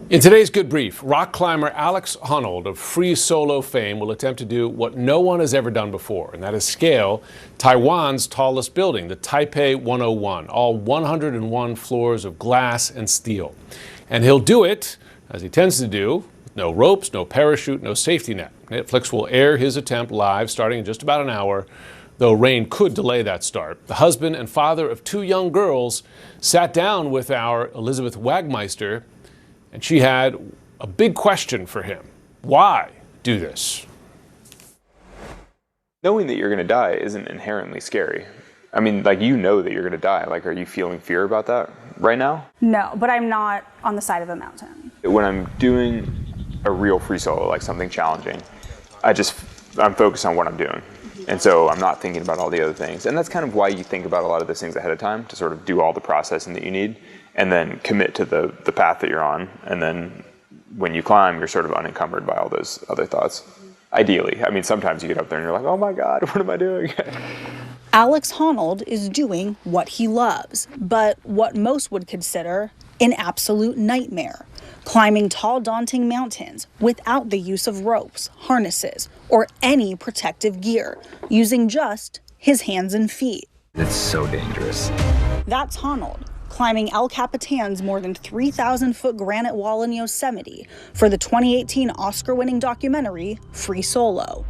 In today's Good Brief, rock climber Alex Honnold of free solo fame will attempt to do what no one has ever done before, and that is scale Taiwan's tallest building, the Taipei 101, all 101 floors of glass and steel. And he'll do it, as he tends to do, with no ropes, no parachute, no safety net. Netflix will air his attempt live starting in just about an hour, though rain could delay that start. The husband and father of 2 young girls sat down with our Elizabeth Wagmeister, and she had a big question for him. Why do this? Knowing that you're going to die isn't inherently scary. I mean, like, you know that you're going to die. Like, are you feeling fear about that right now? No, but I'm not on the side of a mountain. When I'm doing a real free solo, like something challenging, I'm focused on what I'm doing. And so I'm not thinking about all the other things. And that's kind of why you think about a lot of those things ahead of time, to sort of do all the processing that you need and then commit to the path that you're on. And then when you climb, you're sort of unencumbered by all those other thoughts. Ideally. I mean, sometimes you get up there and you're like, oh my God, what am I doing? Alex Honnold is doing what he loves, but what most would consider an absolute nightmare. Climbing tall, daunting mountains without the use of ropes, harnesses, or any protective gear, using just his hands and feet. It's so dangerous. That's Honnold, climbing El Capitan's more than 3,000-foot granite wall in Yosemite for the 2018 Oscar-winning documentary, Free Solo.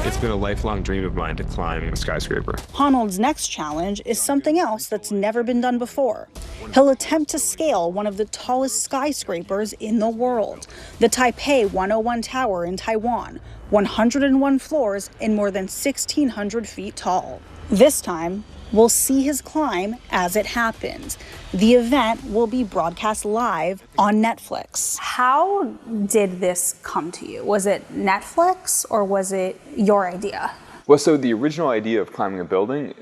It's been a lifelong dream of mine to climb a skyscraper. Honnold's next challenge is something else that's never been done before. He'll attempt to scale one of the tallest skyscrapers in the world, the Taipei 101 Tower in Taiwan, 101 floors and more than 1,600 feet tall. This time, we'll see his climb as it happens. The event will be broadcast live on Netflix. How did this come to you? Was it Netflix or was it your idea? Well, so the original idea of climbing a building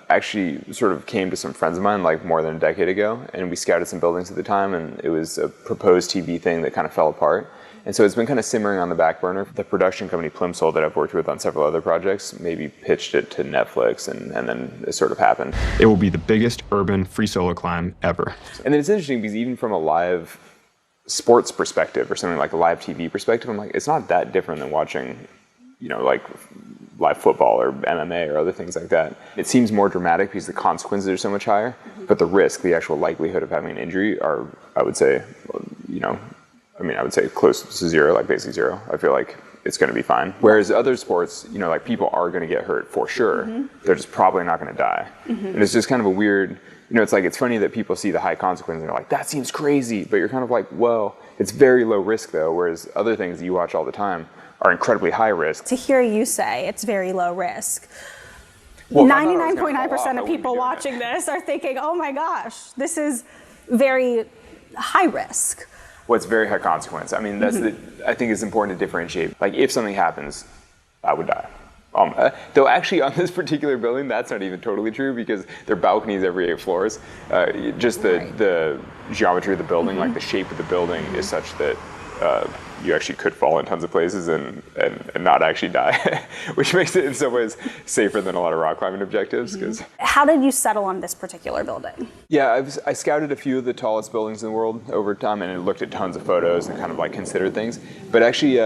actually sort of came to some friends of mine like more than a decade ago, and we scouted some buildings at the time, and it was a proposed TV thing that kind of fell apart. And so it's been kind of simmering on the back burner. The production company Plimsoll that I've worked with on several other projects maybe pitched it to Netflix, and then it sort of happened. It will be the biggest urban free solo climb ever. And then it's interesting because even from a live sports perspective or something like a live TV perspective, I'm like, it's not that different than watching, like live football or MMA or other things like that. It seems more dramatic because the consequences are so much higher, but the risk, the actual likelihood of having an injury are, I would say, I would say close to zero, like basically zero. I feel like it's going to be fine. Whereas other sports, like people are going to get hurt for sure. Mm-hmm. They're just probably not going to die. Mm-hmm. And it's just kind of a weird, it's funny that people see the high consequences and they're like, that seems crazy. But you're kind of like, well, it's very low risk though. Whereas other things that you watch all the time are incredibly high risk. To hear you say it's very low risk, well, 99.9% of people watching this are thinking, oh my gosh, this is very high risk. Well, it's very high consequence. I mean, that's I think it's important to differentiate. Like, if something happens, I would die. Though actually on this particular building, that's not even totally true because there are balconies every 8 floors. Just the geometry of the building, like the shape of the building is such that you actually could fall in tons of places and not actually die, which makes it in some ways safer than a lot of rock climbing objectives. Cause how did you settle on this particular building? Yeah, I scouted a few of the tallest buildings in the world over time and looked at tons of photos and kind of like considered things. But actually,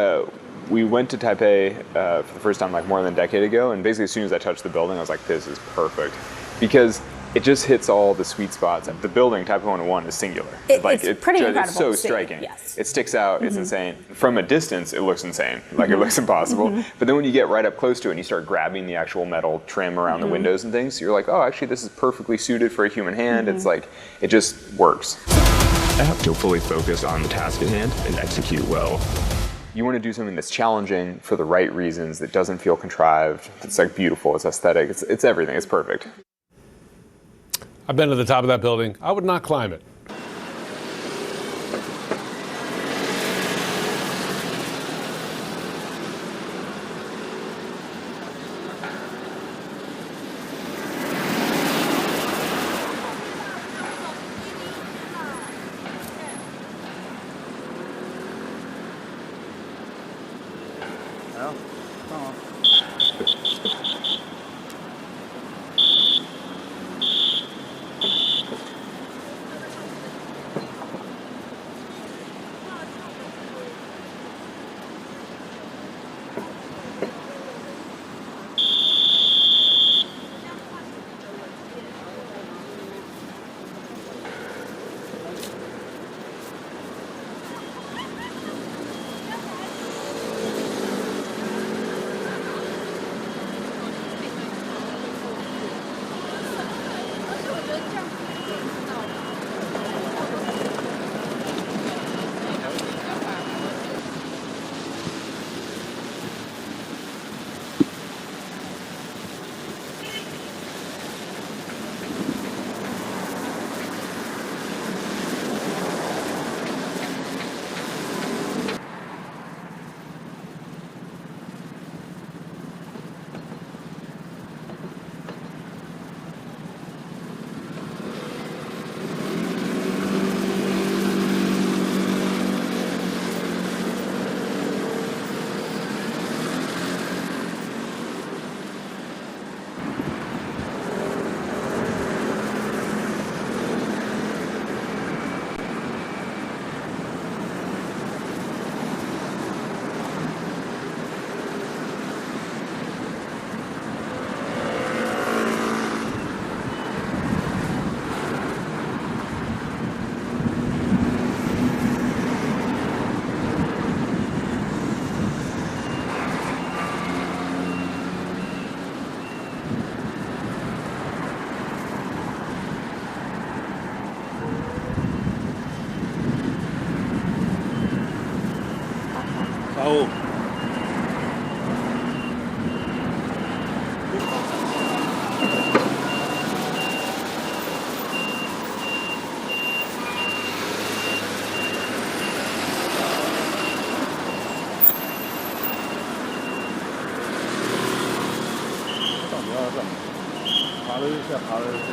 we went to Taipei for the first time like more than a decade ago, and basically as soon as I touched the building, I was like, this is perfect. Because it just hits all the sweet spots. The building, Taipei 101, is singular. It's pretty incredible. It's so striking. Yes. It sticks out. It's insane. From a distance, it looks insane. Like it looks impossible. But then when you get right up close to it and you start grabbing the actual metal trim around the windows and things, you're like, oh, actually, this is perfectly suited for a human hand. It's like, it just works. I have to fully focus on the task at hand and execute well. You want to do something that's challenging for the right reasons, that doesn't feel contrived, it's like beautiful, it's aesthetic, it's everything, it's perfect. I've been to the top of that building. I would not climb it. 好。爬了一下，爬了一下。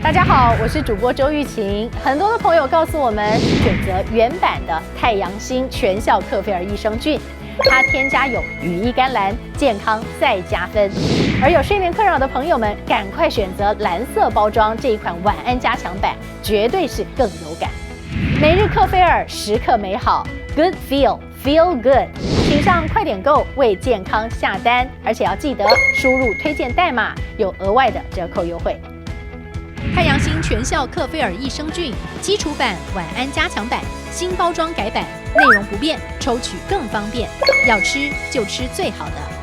大家好，我是主播周玉琴。很多的朋友告诉我们，选择原版的太阳星全效克菲尔益生菌，它添加有羽衣甘蓝，健康再加分。而有睡眠困扰的朋友们，赶快选择蓝色包装这一款晚安加强版，绝对是更有感。每日克菲尔，时刻美好 ，Good Feel Good。请上快点购为健康下单，而且要记得输入推荐代码，有额外的折扣优惠。太阳星全效克菲尔益生菌基础版、晚安加强版，新包装改版，内容不变，抽取更方便。要吃就吃最好的。